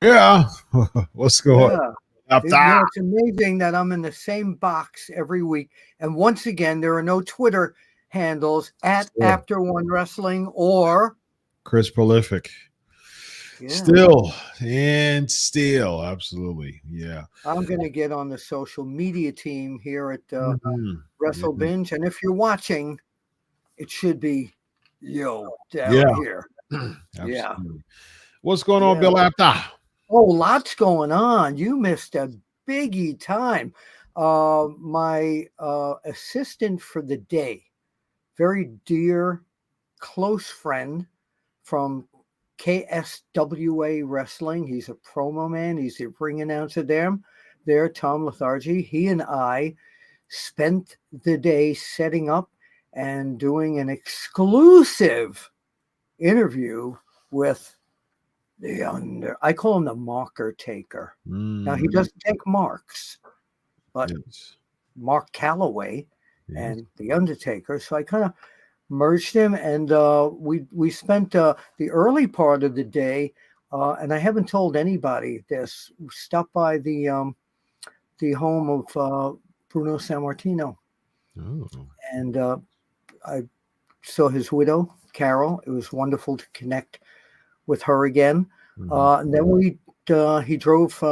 Yeah. What's going on? It's amazing that I'm in the same box every week. And once again, there are no Twitter handles at Apter One Wrestling or Chris Prolific. Still, absolutely. Yeah. I'm going to get on the social media team here at Wrestle Binge. And if you're watching, it should be down here. Absolutely. What's going on, Bill Apter? Oh, lots going on. You missed a biggie time. My assistant for the day, very dear, close friend from KSWA Wrestling. He's a promo man. He's the ring announcer there, Tom Lethargy. He and I spent the day setting up and doing an exclusive interview with I call him the marker taker. Now, he doesn't take marks, but Mark Calloway and the Undertaker. So I kind of merged him, and we spent the early part of the day, and I haven't told anybody this. We stopped by the home of Bruno Sammartino, and I saw his widow, Carol. It was wonderful to connect with her again. And then he drove,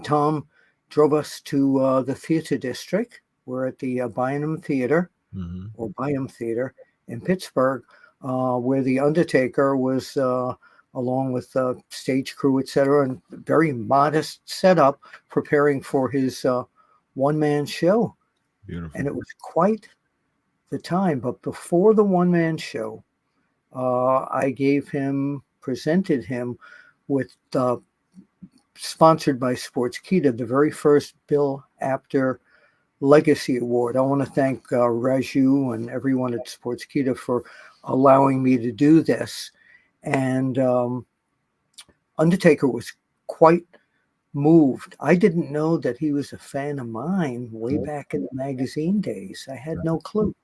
Tom drove us to the theater district. We're at the Byam Theater in Pittsburgh, where the Undertaker was along with the stage crew, etc., and very modest setup preparing for his one-man show. Beautiful. And it was quite the time. But before the one-man show, I presented him with sponsored by Sportskeeda, the very first Bill Apter Legacy Award. I want to thank Raju and everyone at Sportskeeda for allowing me to do this. And Undertaker was quite moved. I didn't know that he was a fan of mine way back in the magazine days. I had no clue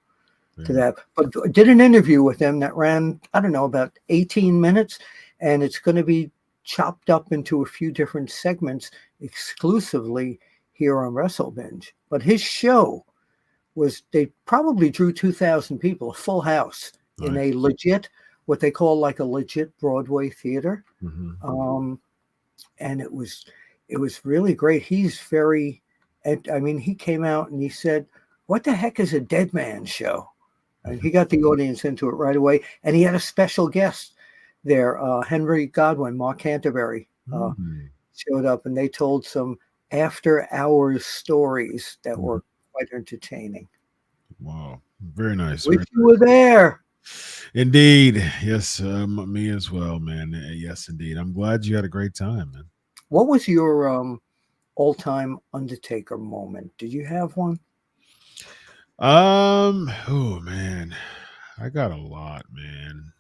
to that, but I did an interview with him that ran, I don't know, about 18 minutes, and it's going to be chopped up into a few different segments exclusively here on Wrestle Binge. But his show they probably drew 2,000 people, a full house in a legit, what they call like a legit Broadway theater. And it was really great. He's very, he came out and he said, "What the heck is a dead man show?" And he got the audience into it right away. And he had a special guest there, Henry Godwin, Mark Canterbury, showed up, and they told some after hours stories that were quite entertaining. Wow, very nice. Wish you were there. Indeed, yes, me as well, man. Yes, indeed. I'm glad you had a great time, man. What was your all-time Undertaker moment? Did you have one? Oh man, I got a lot, man.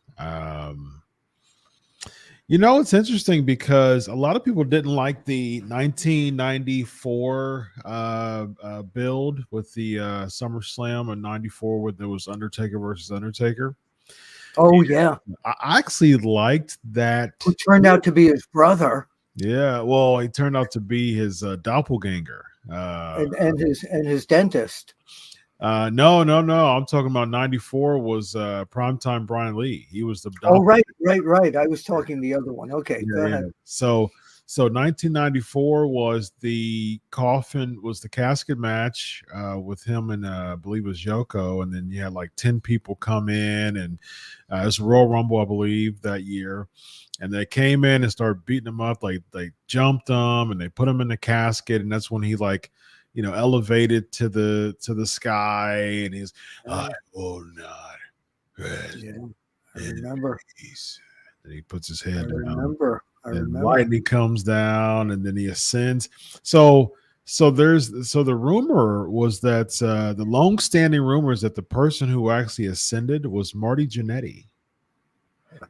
It's interesting because a lot of people didn't like the 1994 build with the SummerSlam in '94, where there was Undertaker versus Undertaker. Oh yeah, I actually liked that. who turned out to be his brother Yeah, well, he turned out to be his doppelganger. and his dentist. No. I'm talking about '94 was primetime Brian Lee. He was the Oh doppelganger. right. I was talking the other one. Okay, go Yeah. ahead. So 1994 was the casket match with him and I believe it was Yoko, and then you had like 10 people come in, and it was Royal Rumble, I believe, that year. And they came in and started beating him up. Like they jumped him and they put him in the casket, and that's when he elevated to the sky, and he's I will not rest. Yeah, I remember. And he puts his I head down. remember. And lightning comes down, and then he ascends. So the rumor was that the long-standing rumor is that the person who actually ascended was Marty Jannetty.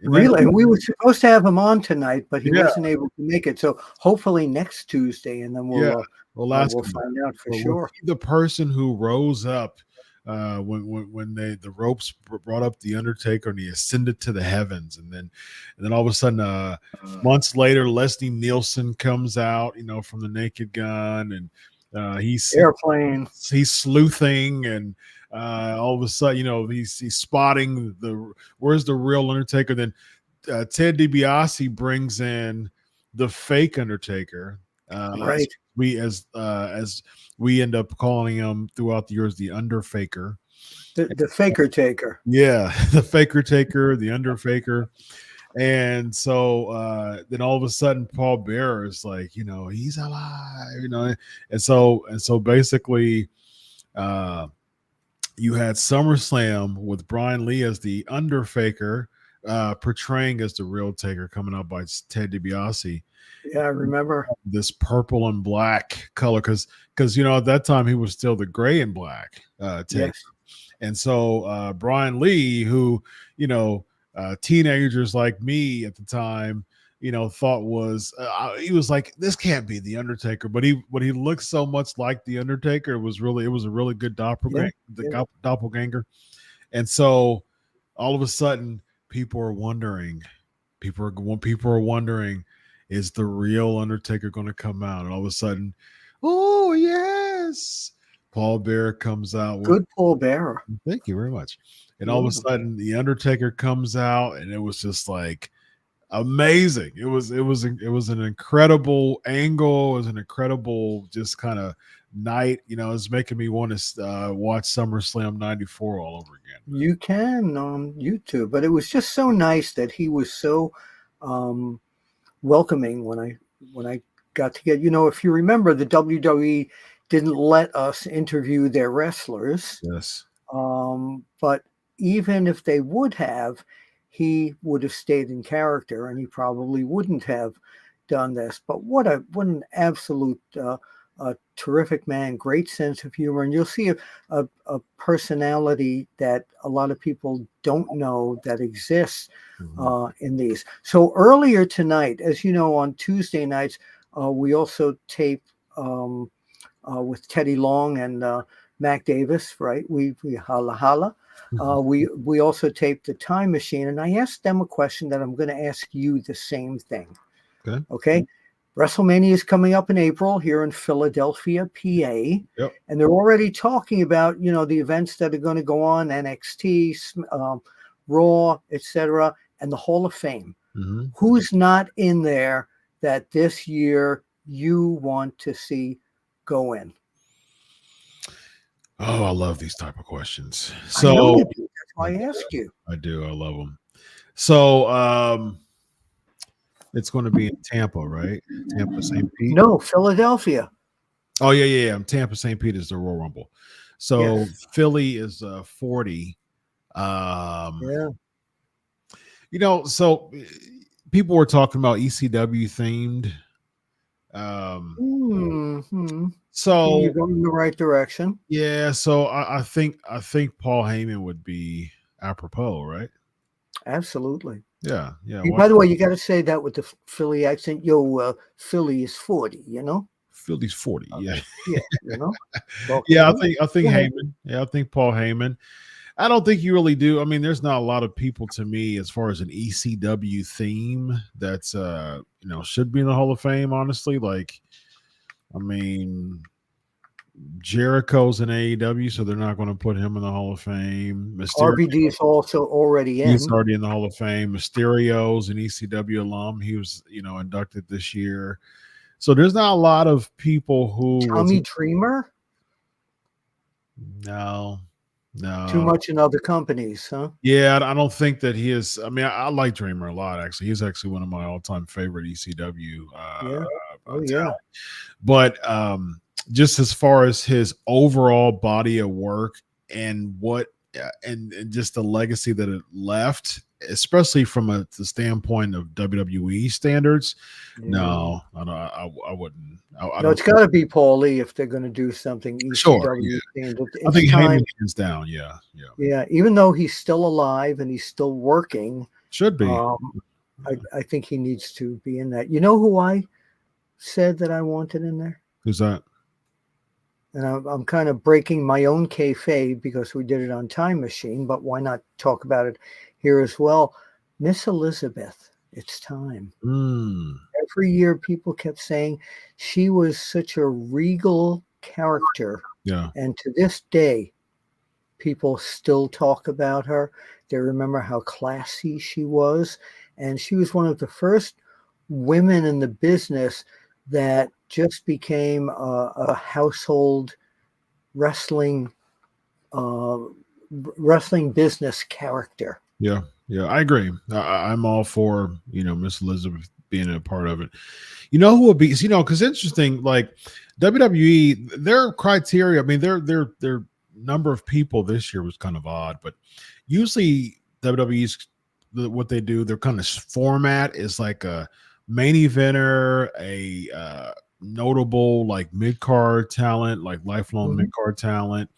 Really? And we were supposed to have him on tonight, but he wasn't able to make it. So hopefully next Tuesday, and then we'll find out for sure. The person who rose up when the ropes brought up the Undertaker and he ascended to the heavens, and then all of a sudden months later Leslie Nielsen comes out, from the Naked Gun, and he's sleuthing, and all of a sudden, he's spotting where's the real Undertaker. Then Ted DiBiase brings in the fake Undertaker, right? As we end up calling him throughout the years, the Underfaker, the Faker Taker. Yeah, the Faker Taker, the Underfaker. And so then all of a sudden Paul Bearer is like, he's alive, and so basically you had SummerSlam with Brian Lee as the Underfaker, portraying as the real Taker, coming out by Ted DiBiase. Yeah, I remember this purple and black color because at that time he was still the gray and black Taker. Yes. And so Brian Lee, who teenagers like me at the time, thought was he was like, this can't be the Undertaker, but he looked so much like the Undertaker. It was a really good doppelganger. And so all of a sudden people are wondering, is the real Undertaker going to come out? And all of a sudden, oh yes, Paul Bearer comes out. Good Paul Bearer. Thank you very much. And all of a sudden, the Undertaker comes out, and it was just like amazing. It was an incredible angle. It was an incredible just kind of night. It's making me want to watch SummerSlam '94 all over again. You can on YouTube, but it was just so nice that he was so welcoming when I got to get, if you remember, the WWE didn't let us interview their wrestlers. Yes. But even if they would have, he would have stayed in character, and he probably wouldn't have done this. But what an absolute terrific man, great sense of humor, and you'll see a personality that a lot of people don't know that exists in these. So earlier tonight, as you know, on Tuesday nights, we also tape with Teddy Long and Mac Davis, right? We holla. We also taped the Time Machine, and I asked them a question that I'm going to ask you the same thing. Okay. WrestleMania is coming up in April here in Philadelphia, PA. Yep. And they're already talking about, the events that are going to go on, NXT, Raw, etc., and the Hall of Fame. Mm-hmm. Who's not in there that this year you want to see go in? Oh, I love these type of questions. So that's why I ask you. I do. I love them. So it's going to be in Tampa, right? Tampa, St. Pete? No, Philadelphia. Oh yeah. Tampa St. Pete is the Royal Rumble. So Yes. Philly is 40. Um, Yeah. so people were talking about ECW themed. Hmm. Okay, you're So going in the right direction. yeah, so I think Paul Heyman would be apropos, right? Absolutely. Yeah. By the way, you got to say that with the Philly accent. Yo, Philly is 40. You know. Philly's 40. Yeah. Yeah. Talking Yeah, I about. think I think Go ahead. Heyman. Yeah, I think Paul Heyman. I don't think you really do. I mean, there's not a lot of people to me as far as an ECW theme that's should be in the Hall of Fame, honestly. Like, I mean, Jericho's in AEW, so they're not going to put him in the Hall of Fame. Mysterio, RVD is also already he's in. already in the Hall of Fame. Mysterio's an ECW alum. He was, inducted this year. So there's not a lot of people who was Tommy Dreamer. no, Too no. much in other companies, huh? Yeah, I don't think that he is. I mean, I like Dreamer a lot. Actually, he's actually one of my all-time favorite ECW Yeah. Oh talent. yeah. But just as far as his overall body of work and what and just the legacy that it left, especially from the standpoint of WWE standards, Yeah. no, I wouldn't. I No, don't. it's got to be Paul Lee if they're going to do something Sure, yeah. ECW standard. I It's think time. Heyman hands down. Yeah. Yeah, even though he's still alive and he's still working, Should be. um, I think he needs to be in that. You know who I said that I wanted in there? Who's that? And I'm kind of breaking my own kayfabe because we did it on Time Machine, but why not talk about it here as well? Miss Elizabeth, it's time. Every year people kept saying she was such a regal character. Yeah. And to this day, people still talk about her. They remember how classy she was. And she was one of the first women in the business that just became a household wrestling business character. Yeah, I agree. I'm all for Miss Elizabeth being a part of it. You know who would be? Because interesting, like WWE, their criteria. I mean, their number of people this year was kind of odd, but usually WWE's what they do, their kind of format is like a main eventer, a notable like mid card talent, like lifelong mid card talent.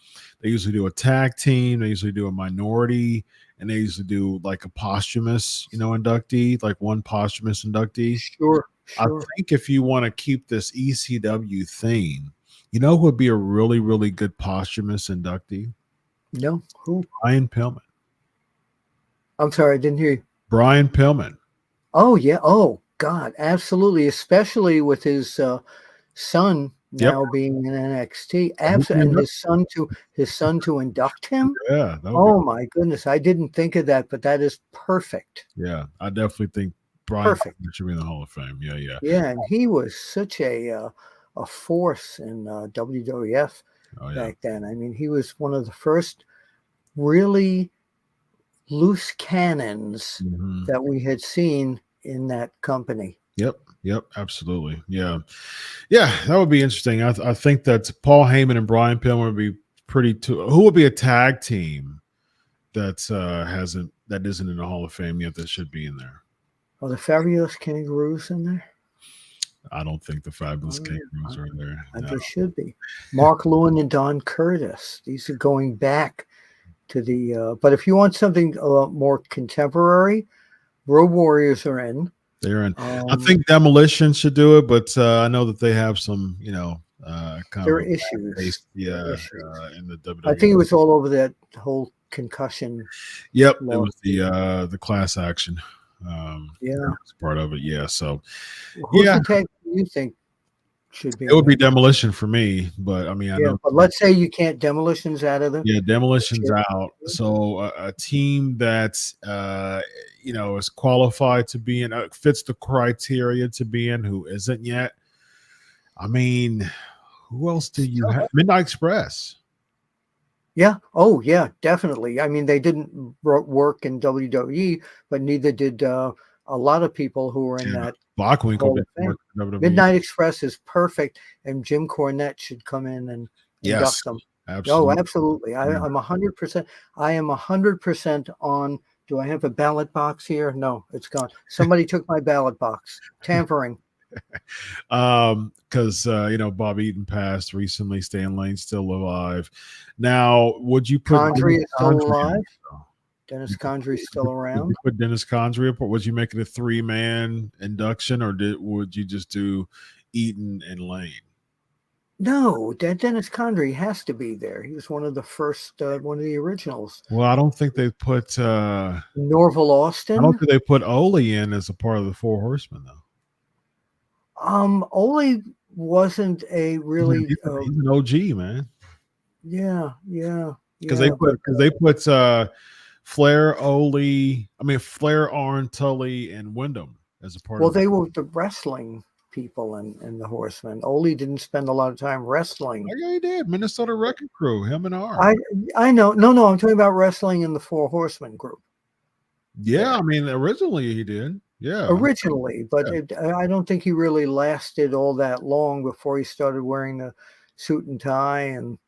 They usually do a tag team. They usually do a minority. And they used to do like a posthumous, inductee, like one posthumous inductee. Sure. I think if you want to keep this ECW theme, who would be a really, really good posthumous inductee? No, who? Brian Pillman. I'm sorry, I didn't hear you. Brian Pillman. Oh yeah. Oh God, absolutely. Especially with his son now being in NXT. Absolutely, and his son to induct him. Yeah. Oh my goodness, I didn't think of that, but that is perfect. Yeah, I definitely think Brian should be in the Hall of Fame. Yeah. Yeah, and he was such a force in WWF back then. I mean, he was one of the first really loose cannons that we had seen in that company. Yep, absolutely. Yeah, that would be interesting. I think that Paul Heyman and Brian Pillman would be who would be a tag team that isn't in the Hall of Fame yet that should be in there? Are the Fabulous Kangaroos in there? I don't think the Fabulous Kangaroos are in there. No. They should be. Mark Lewin and Don Curtis. These are going back to the. But if you want something more contemporary, Road Warriors are in. They're in. I think Demolition should do it, but I know that they have some, kind there of issues. In the WWE. I think it was all over that whole concussion. Yep, it was the class action. That's part of it. Yeah, so who's the tag you think should be? It would be Demolition for me, but I mean, I know. But let's say you can't. Demolition's out of the. Yeah, Demolition's out. So a team that's is qualified to be in, fits the criteria to be in, who isn't yet. I mean, who else do you have? Midnight Express. Yeah. Oh, yeah, definitely. I mean, they didn't work in WWE, but neither did a lot of people who are in that Bachwinkle Hall did of Fame. work for WWE. Midnight Express is perfect, and Jim Cornette should come in and induct them. Absolutely. Oh, absolutely. I'm 100%. I am 100% on. Do I have a ballot box here? No, it's gone. Somebody took my ballot box. Tampering. Because Bob Eaton passed recently. Stan Lane's still alive. Now, would you put Condrey is still alive? In? Dennis Condrey's still around. Would you put Dennis Condrey up, or would you make it a 3-man induction, or would you just do Eaton and Lane? No, Dennis Condrey has to be there. He was one of the first, one of the originals. Well, I don't think they put Norval Austin. I don't think they put Ole in as a part of the Four Horsemen, though. Ole wasn't a really he's an OG, man. Yeah. Because they put Flair, Flair, Arn, Tully, and Wyndham as a part. Well, they were the wrestling people and the Horsemen. Ole didn't spend a lot of time wrestling. Yeah, he did. Minnesota Wrecking Crew, him and Arn. I know. No, I'm talking about wrestling in the Four Horsemen group. Yeah, I mean, originally he did. Yeah, originally, but I don't think he really lasted all that long before he started wearing the suit and tie. And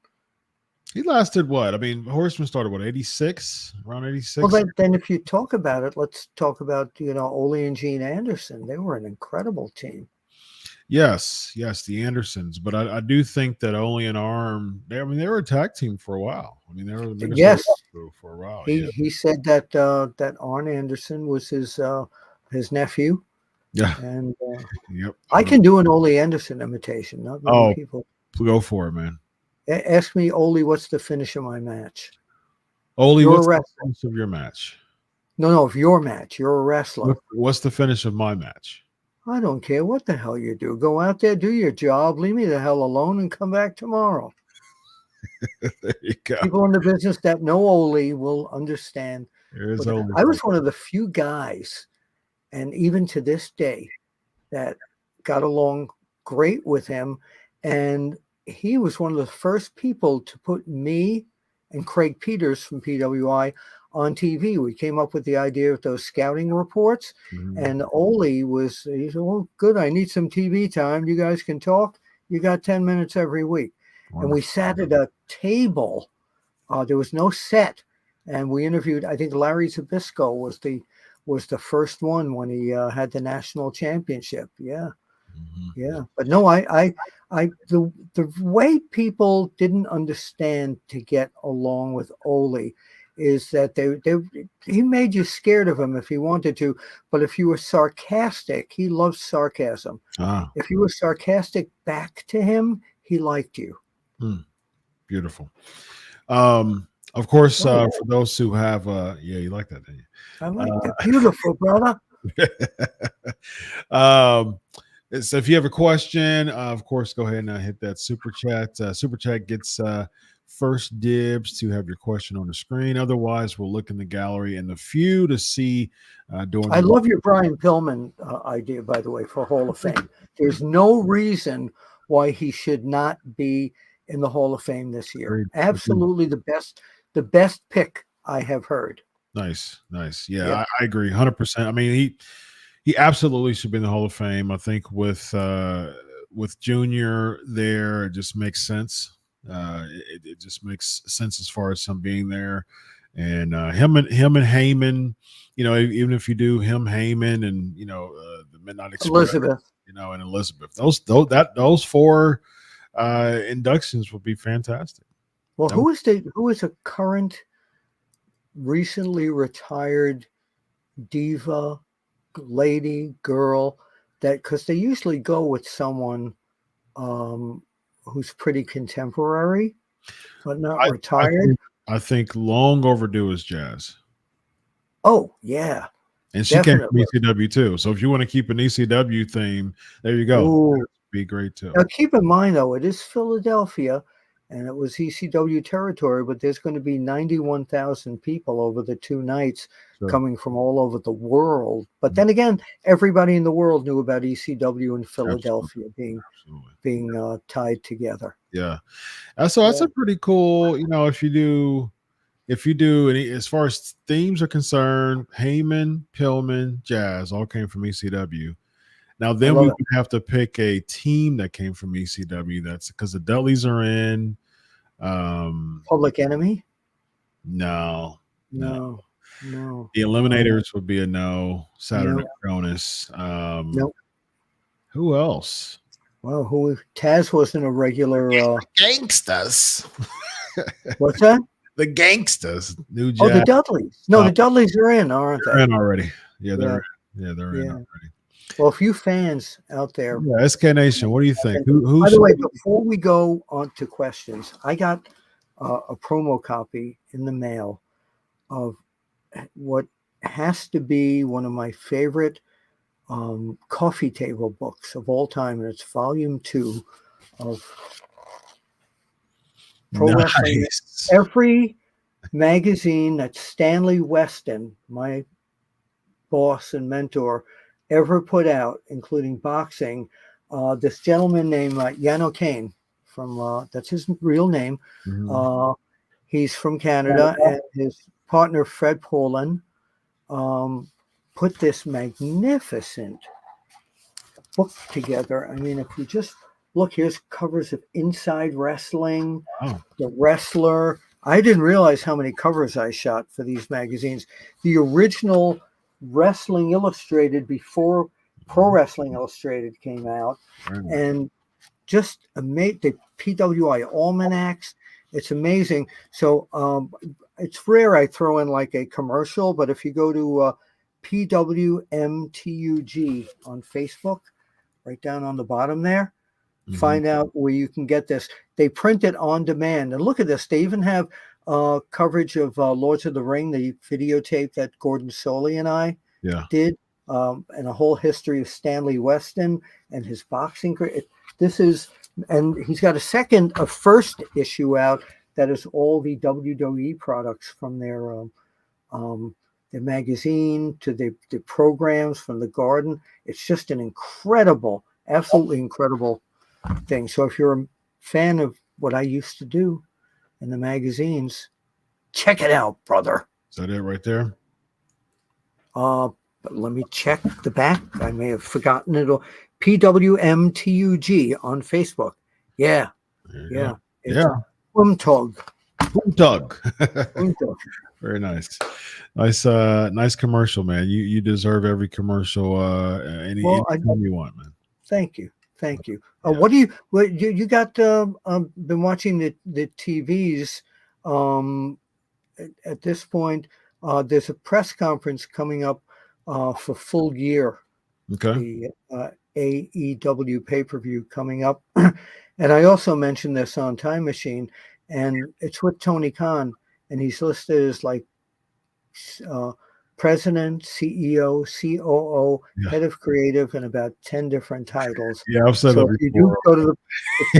he lasted what? I mean, Horseman started what, 86, around 86. Well, then if you talk about it, let's talk about Ole and Gene Anderson. They were an incredible team. Yes, the Andersons, but I do think that Ole and Arn, they were a tag team for a while. I mean, they were the Minnesota crew for a while. He said that Arn Anderson was his nephew. Yeah, and yep. I can do an Ole Anderson imitation. Not many people. Go for it, man. Ask me, Ole, what's the finish of my match? Ole, what's the finish of your match? No, of your match. You're a wrestler. What's the finish of my match? I don't care what the hell you do. Go out there, do your job, leave me the hell alone, and come back tomorrow. There you go. People in the business that know Ole will understand. I was one of the few guys, and even to this day, that got along great with him. And he was one of the first people to put me and Craig Peters from PWI on TV. We came up with the idea of those scouting reports, and Ole he said, well, good, I need some TV time. You guys can talk. You got 10 minutes every week. Wonderful. And we sat at a table. There was no set. And we interviewed, I think Larry Zbyszko was the first one when he had the national championship. Yeah. Yeah. But no, the way people didn't understand to get along with Ole is that he made you scared of him if he wanted to, but if you were sarcastic, he loved sarcasm. If you were sarcastic back to him, he liked you. Beautiful. Of course, for those who have you like that, didn't you? I like that. Beautiful, brother. So if you have a question, of course, go ahead and hit that super chat. Super chat gets first dibs to have your question on the screen. Otherwise, we'll look in the gallery and the few to see. I love your Brian Pillman idea, by the way, for Hall of Fame. There's no reason why he should not be in the Hall of Fame this year. Absolutely the best pick I have heard. Nice. Yeah. I agree 100%. I mean, he absolutely should be in the Hall of Fame. I think with Junior there, it just makes sense. It just makes sense as far as him being there, and him and Heyman. Even if you do him, Heyman, and the Midnight Express, Elizabeth, and Elizabeth, those four inductions would be fantastic. Well, who is a current, recently retired diva, lady, girl, that because they usually go with someone who's pretty contemporary but not retired. I think long overdue is Jazz. Oh yeah, and she came from ECW too. So if you want to keep an ECW theme, there you go. That'd be great too. Now keep in mind though, it is Philadelphia. And it was ECW territory, but there's going to be 91,000 people over the 2 nights coming from all over the world. But then again, everybody in the world knew about ECW in Philadelphia being tied together. Yeah. So that's a pretty cool, if you do if you do any, as far as themes are concerned, Heyman, Pillman, Jazz all came from ECW. Now, then we love would have to pick a team that came from ECW. That's because the Dudleys are in. Public Enemy? No. No. The Eliminators would be a no. Saturday Cronus. Nope. Who else? Well, Taz wasn't a regular. Gangsters. What's that? The Gangsters. New Jack. Oh, the Dudleys. No, the Dudleys are in, aren't they? They're in already. Yeah, they're in. They're in already. Well, a few fans out there. Yeah, SK Nation. What do you think? By the way, before we go on to questions, I got a promo copy in the mail of what has to be one of my favorite coffee table books of all time, and it's volume 2 of Pro Wrestling. Every magazine that Stanley Weston, my boss and mentor, ever put out, including boxing. This gentleman named Yano Kane, from that's his real name. Mm-hmm. He's from Canada, and his partner Fred Paulin put this magnificent book together. I mean, if you just look, here's covers of Inside Wrestling, The Wrestler. I didn't realize how many covers I shot for these magazines. The original Wrestling Illustrated before Pro Wrestling Illustrated came out, and just amazing. The PWI almanacs. It's amazing. So it's rare I throw in like a commercial, but if you go to PWMTUG on Facebook, right down on the bottom there, find out where you can get this. They print it on demand. And look at this. They even have coverage of Lords of the Ring, the videotape that Gordon Soley and I did, and a whole history of Stanley Weston and his boxing career. This is, and he's got a first issue out that is all the WWE products from their magazine to the programs from the Garden. It's just an incredible, absolutely incredible thing. So if you're a fan of what I used to do in the magazines, check it out, brother. Is that it right there? But let me check the back. I may have forgotten it. PWMTUG on Facebook. Yeah. Umtug. Very nice. Nice commercial, man. You deserve every commercial anytime you want, man. Thank you. What do you got been watching the TVs at this point? There's a press conference coming up for Full Gear. Okay. The AEW pay-per-view coming up. And I also mentioned this on Time Machine, and it's with Tony Khan, and he's listed as like president, CEO, COO, head of creative, and about 10 different titles. Yeah, I've said that before. You do go to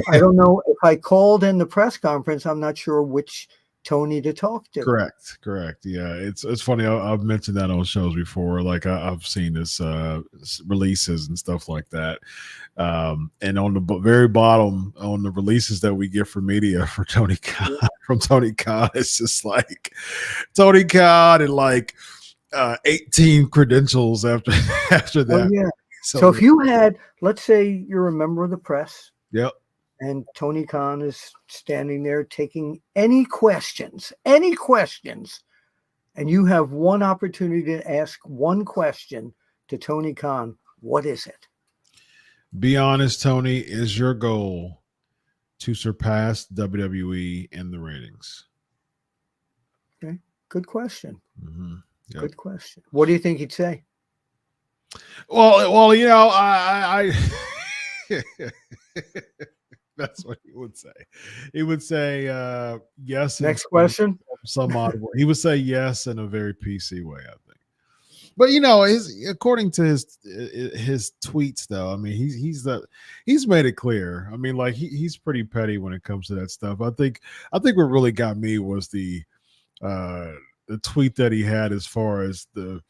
I don't know if I called in the press conference, I'm not sure which Tony to talk to. Correct. Yeah, it's funny. I've mentioned that on shows before. Like I've seen this releases and stuff like that. And on the very bottom, on the releases that we get for media for Tony Khan, from Tony Khan, it's just like Tony Khan and like 18 credentials after that. Oh, yeah. So if you had, let's say you're a member of the press. Yep. And Tony Khan is standing there taking any questions, and you have one opportunity to ask one question to Tony Khan, what is it? Be honest, Tony, is your goal to surpass WWE in the ratings? Okay, good question. Mm-hmm. Yep. Good question. What do you think he'd say? Well, you know, I that's what he would say. He would say yes. Next question. Some odd word. He would say yes in a very PC way, I think. But you know, according to his tweets, though, I mean, he's made it clear. I mean, like he's pretty petty when it comes to that stuff. I think what really got me was the tweet that he had as far as the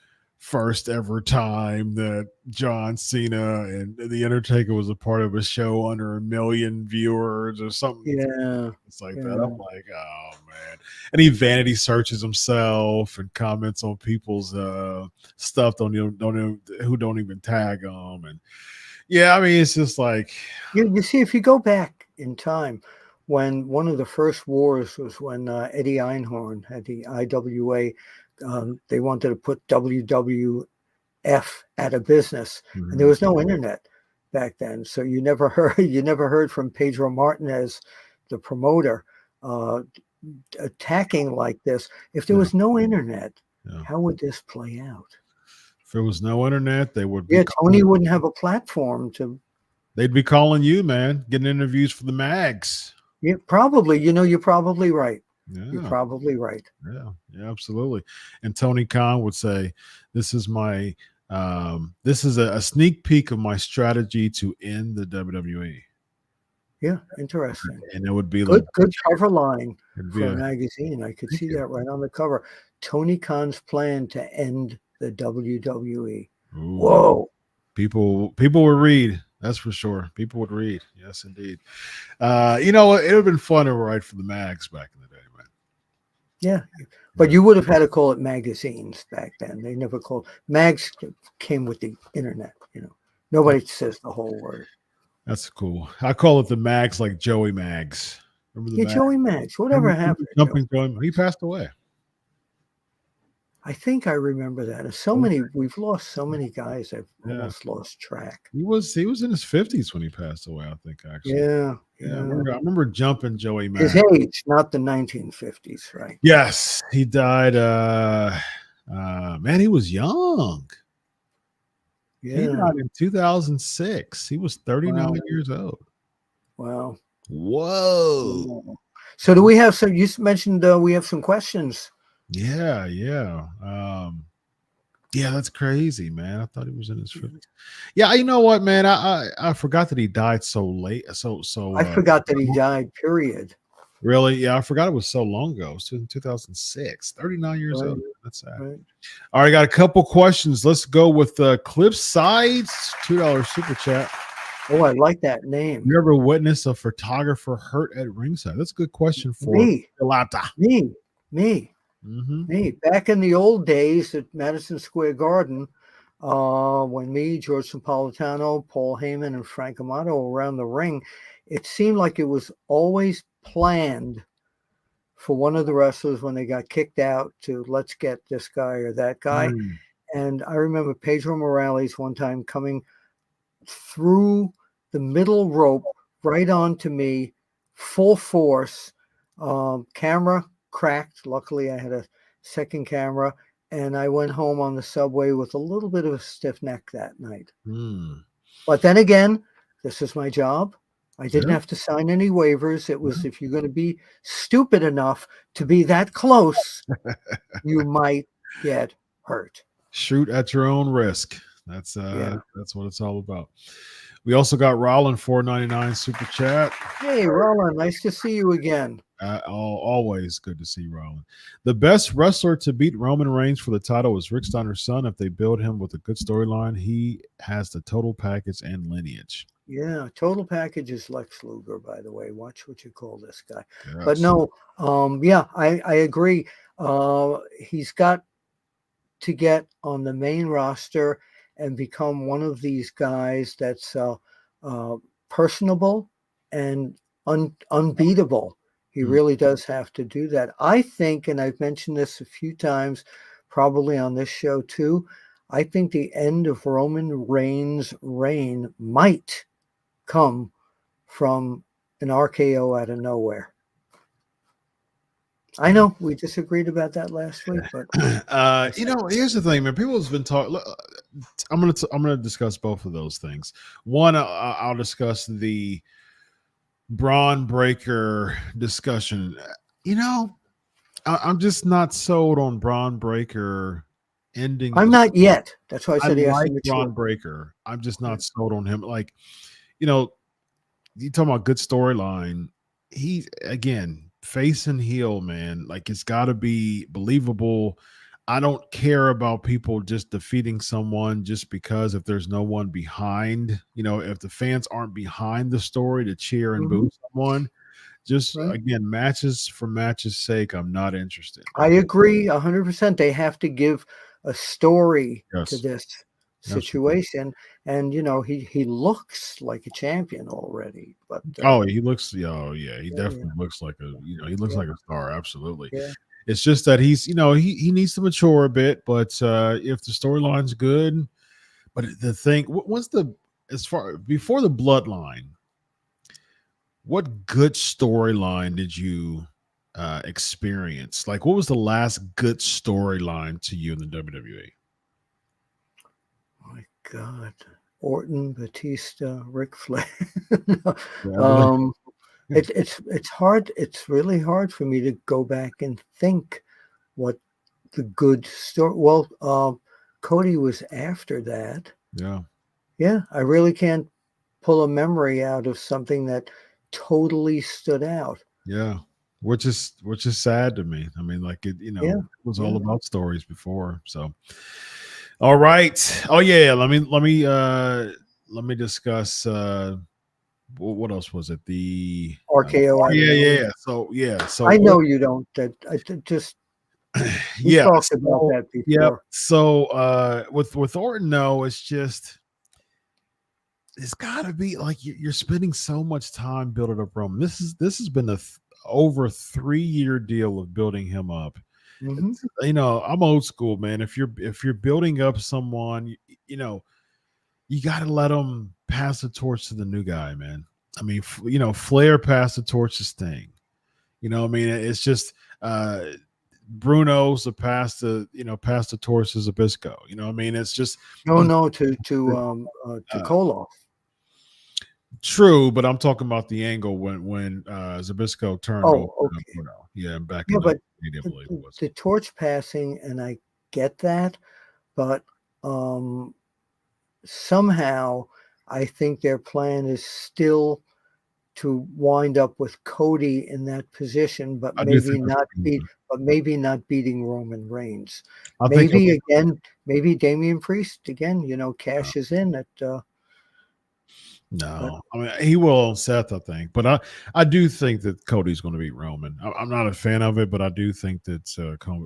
first ever time that John Cena and The Undertaker was a part of a show under 1 million viewers or something. Yeah. It's like that. Yeah. I'm like, oh man. And he vanity searches himself and comments on people's stuff who don't even tag him. And yeah, I mean, it's just like, You see, if you go back in time, when one of the first wars was when Eddie Einhorn had the IWA, they wanted to put WWF out of business, and there was no internet back then, so you never heard from Pedro Martinez, the promoter, attacking like this. If there was no internet, how would this play out? If there was no internet, they would be. Yeah, Tony wouldn't have a platform to. They'd be calling you, man, getting interviews for the mags. Yeah, probably. You're probably right. Yeah. You're probably right. Yeah, absolutely. And Tony Khan would say, "This is my, this is a sneak peek of my strategy to end the WWE." Yeah, interesting. And it would be good, like good cover line for a magazine. I could see that right on the cover. Tony Khan's plan to end the WWE. Ooh. Whoa! People would read. That's for sure. People would read. Yes, indeed. It would have been fun to write for the mags back in the day, man. Yeah, but you would have had to call it magazines back then. They never called mags. Came with the internet. Nobody says the whole word. That's cool. I call it the mags, like Joey Mags. Remember the Joey Mags? Whatever happened? Jumping Joey, he passed away. I think I remember that. We've lost so many guys. I've almost lost track. He was in his 50s when he passed away, I think, actually. Yeah. I remember jumping Joey Mags. His age, not the 1950s, right? Yes, he died. Man, he was young. Yeah. He died in 2006. He was 39 years old. Wow. Whoa. So do we have some? You mentioned we have some questions. Yeah. That's crazy, man. I thought he was in his 50s. Yeah, you know what, man? I forgot that he died so late. So I forgot that he died. Period. Really? Yeah, I forgot it was so long ago. It was in 2006. 39 years old. That's sad. Right. All right, got a couple questions. Let's go with Cliff Sides, $2 super chat. Oh, I like that name. You ever witnessed a photographer hurt at ringside? That's a good question for me. Mm-hmm. Me. Back in the old days at Madison Square Garden, when me, George Napolitano, Paul Heyman, and Frank Amato were around the ring, it seemed like it was always planned for one of the wrestlers when they got kicked out to let's get this guy or that guy. And I remember Pedro Morales one time coming through the middle rope right onto me, full force, camera cracked. Luckily I had a second camera, and I went home on the subway with a little bit of a stiff neck that night. But then again, this is my job. I didn't have to sign any waivers. It was, if you're going to be stupid enough to be that close, you might get hurt. Shoot at your own risk. That's what it's all about. We also got Rollin $4.99 super chat. Hey, Rollin, nice to see you again. Always good to see Rollin. The best wrestler to beat Roman Reigns for the title is Rick Steiner's son. If they build him with a good storyline, he has the total package and lineage. Yeah, total package is Lex Luger, by the way. Watch what you call this guy. Yes. But no, I agree. He's got to get on the main roster and become one of these guys that's personable and unbeatable. He really does have to do that. I think, and I've mentioned this a few times, probably on this show too, I think the end of Roman Reigns' reign might come from an RKO out of nowhere. I know we disagreed about that last week, but here's the thing, man. People have been talking. I'm gonna discuss both of those things. One, I'll discuss the Braun Breaker discussion. I'm just not sold on Braun Breaker ending. I'm not yet. That's why I said I like Braun Breaker. I'm just not sold on him. Like, you talking about good storyline. He, again, face and heel, man. Like, it's got to be believable. I don't care about people just defeating someone just because if there's no one behind, if the fans aren't behind the story to cheer and Mhm. boo someone, just Right. again, matches for matches sake, I'm not interested. I agree 100%. They have to give a story to Yes, this absolutely. situation, and he looks like a champion already. But Oh, he looks. Yeah, oh, yeah, he yeah, yeah, definitely looks like a. He looks yeah, like a star. Absolutely. yeah. It's just that he's. He needs to mature a bit. But if the storyline's good, but the thing, what's the as far before the bloodline? What good storyline did you experience? Like, what was the last good storyline to you in the WWE? My God, Orton, Batista, Ric Flair. Yeah, I believe. um, it's hard. It's really hard for me to go back and think what the good story. Well, Cody was after that. Yeah, Yeah, I really can't pull a memory out of something that totally stood out. yeah. Which is sad to me. I mean, like Yeah, it was all yeah. about stories before. So, all right. Oh yeah. Let me discuss. What else was it? The RKO oh out of yeah, nowhere. yeah. So yeah. I So know you don't. That just we yeah. talked about So that yeah. before. So with Orton, no, it's just it's got to be like you're spending so much time building up Roman. This has been over 3-year deal of building him up. Hmm. I'm old school, man. If you're building up someone, you know, you got to let them pass the torch to the new guy, man. I mean, Flair passed the torch to Sting. I mean, it's just Bruno's pass the torch to Zabisco. I mean, it's just No, these. no, to Uh, Koloff. True, but I'm talking about the angle when Zabisco turned over Oh, okay. Bruno. Yeah, back Yeah, in but 1980, I believe it was. the torch passing, and I get that, but um, somehow I think their plan is still to wind up with Cody in that position, but I do maybe think that's not what beat, but maybe not beating Roman Reigns. I think Maybe again, maybe Damian Priest again, cashes in at. But no. I mean, he will on Seth, I think, but I do think that Cody's going to beat Roman. I'm not a fan of it, but I do think that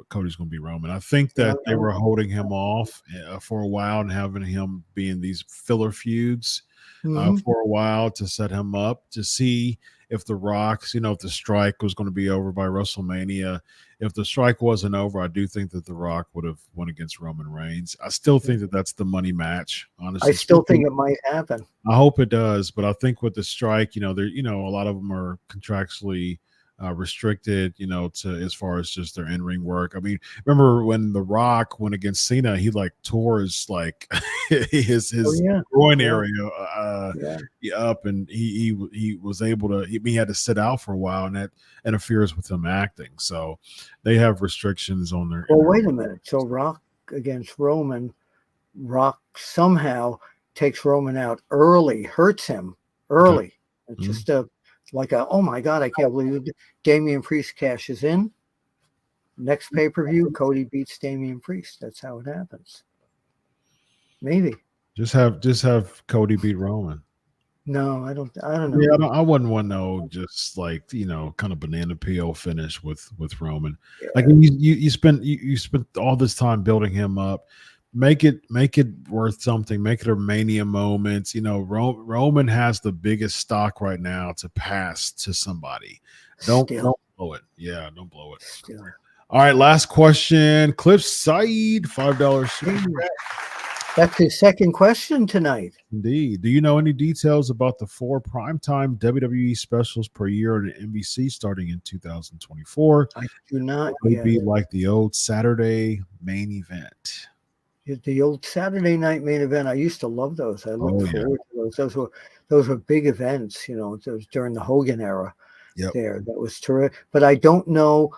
Cody's going to be Roman. I think yeah, that they were holding him off for a while and having him be in these filler feuds mhm. for a while to set him up to see if the Rocks, if the strike was going to be over by WrestleMania. If the strike wasn't over, I do think that the Rock would have won against Roman Reigns. I still think that that's the money match, I honestly still think speaking. it might happen. I hope it does, but I think with the strike, a lot of them are contractually restricted, to as far as just their in-ring work. I mean, remember when The Rock went against Cena, he like tore his like Oh his yeah, groin yeah, area yeah. up, and he was able to. He had to sit out for a while, and that interferes with him acting. So they have restrictions on their. Well, wait a minute. So Rock against Roman, Rock somehow takes Roman out early, hurts him Okay. early. It's Mhm. just like oh my God, I can't believe it. Damian Priest cashes in. Next pay-per-view, Cody beats Damian Priest. That's how it happens. Maybe. Just have Cody beat Roman. No, I don't Yeah, know. I wouldn't want no just like kind of banana peel finish with Roman. Like Yeah. you spent all this time building him up. Make it worth something. Make it a mania moment. Roman has the biggest stock right now to pass to somebody. Don't Still. blow it. Yeah, don't blow it. Still. All right, last question. Cliff Side, $5 super Hey, chat. that's his second question tonight. Indeed. Do you know any details about the 4 primetime WWE specials per year on NBC starting in 2024? I do not Will they yet. be like the old Saturday main event? The old Saturday night main event. I used to love those. I looked Oh yeah. forward to those. Those were big events. Those during the Hogan era. Yep. There, that was terrific. But I don't know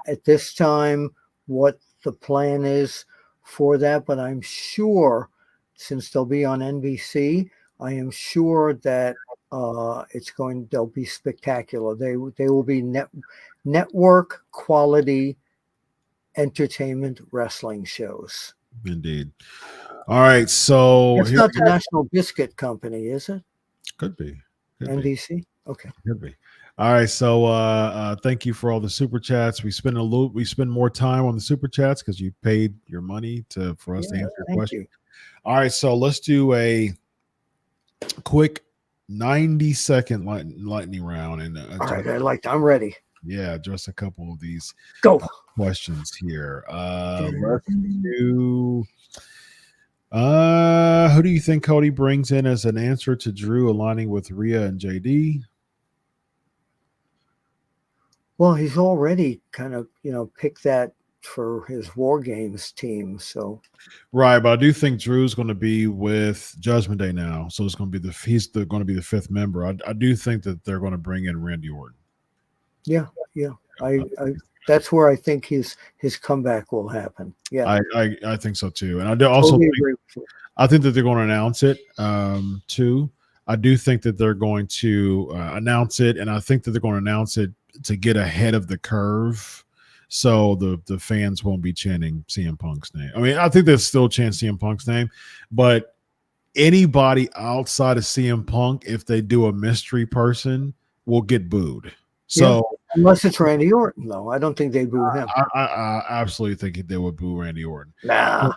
at this time what the plan is for that. But I'm sure, since they'll be on NBC, I am sure that they'll be spectacular. They will be network quality entertainment wrestling shows. Indeed. All right, so It's not the National Biscuit Company, is it? Could be. NBC? Okay. Could be. All right, so thank you for all the super chats. We spend more time on the super chats because you paid your money for us to answer your question. You. All right, so let's do a quick 90-second lightning round. And all right, I'm ready. Yeah, just a couple of these questions here. Let's do. Who do you think Cody brings in as an answer to Drew aligning with Rhea and JD? Well, he's already kind of, picked that for his War Games team. So, right, but I do think Drew's going to be with Judgment Day now, so it's going to be he's going to be the fifth member. I do think that they're going to bring in Randy Orton. Yeah. I that's where I think his comeback will happen. Yeah, I think so too, and I also think that they're going to announce it too. I do think that they're going to announce it, and I think that they're going to announce it to get ahead of the curve, so the fans won't be chanting CM Punk's name. I mean, I think they'll still chant CM Punk's name, but anybody outside of CM Punk, if they do a mystery person, will get booed. So unless it's Randy Orton, though, I don't think they boo him. I absolutely think they would boo Randy Orton. Nah.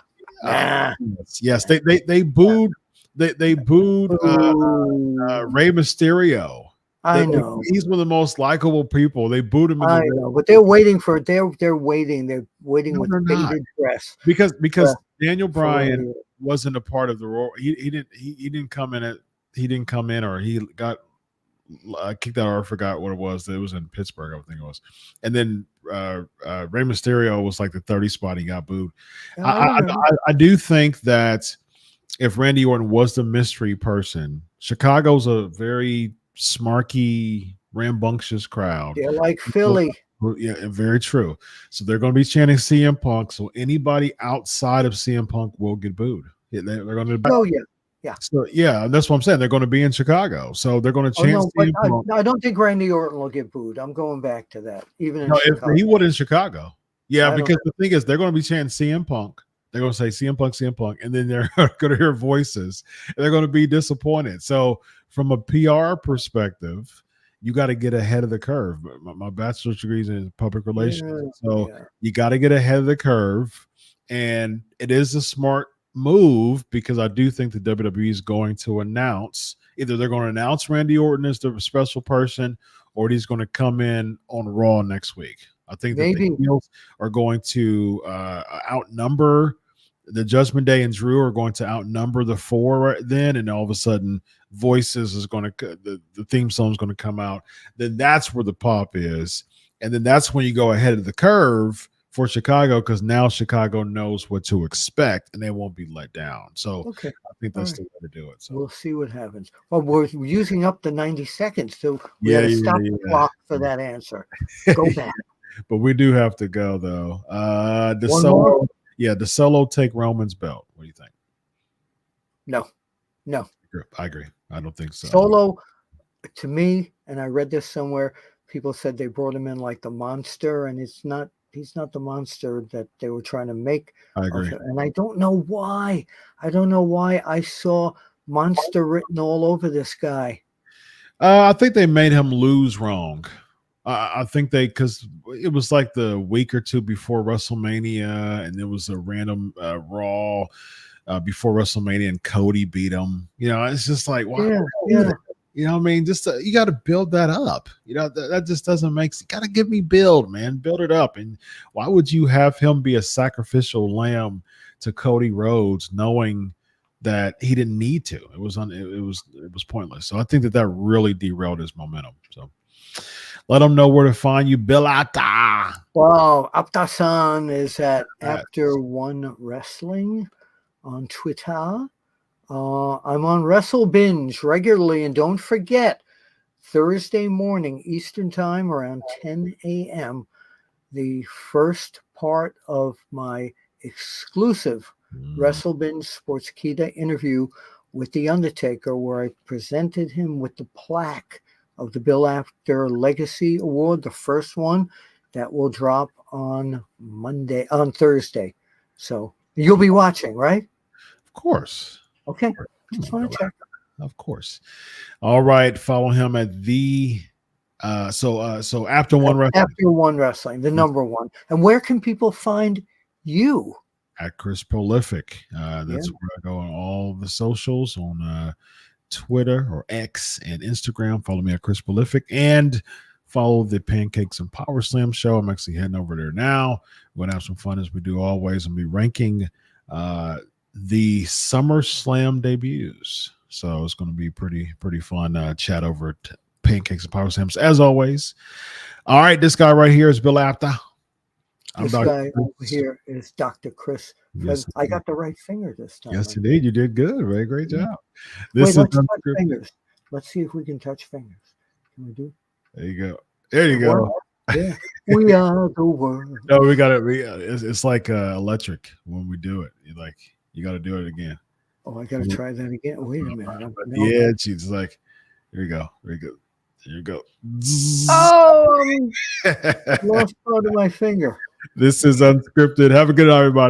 Yes, they booed. They booed Rey Mysterio. I know he's one of the most likable people. They booed him. I know, but they're waiting for they're waiting. They're waiting with bated breath because Daniel Bryan wasn't a part of the role. He didn't come in or he got kicked out, or I forgot what it was. It was in Pittsburgh, I think it was. And then Rey Mysterio was like the 30 spot. He got booed. I do think that if Randy Orton was the mystery person, Chicago's a very smarky, rambunctious crowd. They're like Philly. Yeah, very true. So they're going to be chanting CM Punk. So anybody outside of CM Punk will get booed. They're going to. Oh yeah. Yeah. So that's what I'm saying. They're going to be in Chicago, so they're going to chance. I don't think Randy Orton will get booed. I'm going back to that. Even in Chicago. If he would in Chicago, because the thing is, they're going to be chanting CM Punk. They're going to say CM Punk, and then they're going to hear voices, and they're going to be disappointed. So, from a PR perspective, you got to get ahead of the curve. My bachelor's degree is in public relations, you got to get ahead of the curve, and it is a smart move because I do think the WWE is going to announce either they're going to announce Randy Orton as the special person or he's going to come in on Raw next week. I think that the heels are going to outnumber the Judgment Day, and Drew are going to outnumber the four right then, and all of a sudden voices is going to the theme song is going to come out. Then that's where the pop is, and then that's when you go ahead of the curve for Chicago, because now Chicago knows what to expect and they won't be let down. So I think that's the way to do it. So we'll see what happens. Well, we're using up the 90 seconds, so we got to stop the clock for that answer. Go back. But we do have to go though. The Solo take Roman's belt. What do you think? No. I agree. I don't think so. Solo, to me, and I read this somewhere, people said they brought him in like the monster, and he's not the monster that they were trying to make. I agree. And I don't know why. I saw monster written all over this guy. I think they made him lose wrong. I think because it was like the week or two before WrestleMania, and there was a random Raw before WrestleMania, and Cody beat him. It's just like, wow. Yeah. You know what I mean? Just you got to build that up. That just doesn't make. You got to give me build, man. Build it up. And why would you have him be a sacrificial lamb to Cody Rhodes, knowing that he didn't need to? It was pointless. So I think that really derailed his momentum. So let them know where to find you, Bill Apter. Well, Apter-san is at Apter One Wrestling on Twitter. I'm on Wrestle Binge regularly, and don't forget, Thursday morning Eastern Time around 10 a.m., the first part of my exclusive Wrestle Binge Sportskeeda interview with The Undertaker, where I presented him with the plaque of the Bill Apter Legacy Award, the first one, that will drop on Thursday. So you'll be watching, right? Of course. Okay. Just want to check. Of course. All right. Follow him at the so Apter One Wrestling. Apter One Wrestling, the number one. And where can people find you? At Chris Prolific. That's where I go on all the socials, on Twitter or X and Instagram. Follow me at Chris Prolific and follow the Pancakes and Power Slam show. I'm actually heading over there now. We're gonna have some fun as we do always, and be ranking the SummerSlam debuts. So it's going to be pretty fun chat over at Pancakes and Power Slams as always. All right, this guy right here is Bill Apter. This guy over here is Dr. Chris. Yes, I got the right finger this time. Yes, indeed. You did good. Very great job. Let's touch fingers. Let's see if we can touch fingers. Can we do? There you go. There you go. Yeah. We are the world. No, we got it. It's like electric when we do it. You got to do it again. Oh, I got to try that again. Wait a minute. Yeah, she's like, here you go. There you go. Oh, lost part of my finger. This is UnSKripted. Have a good night, everybody.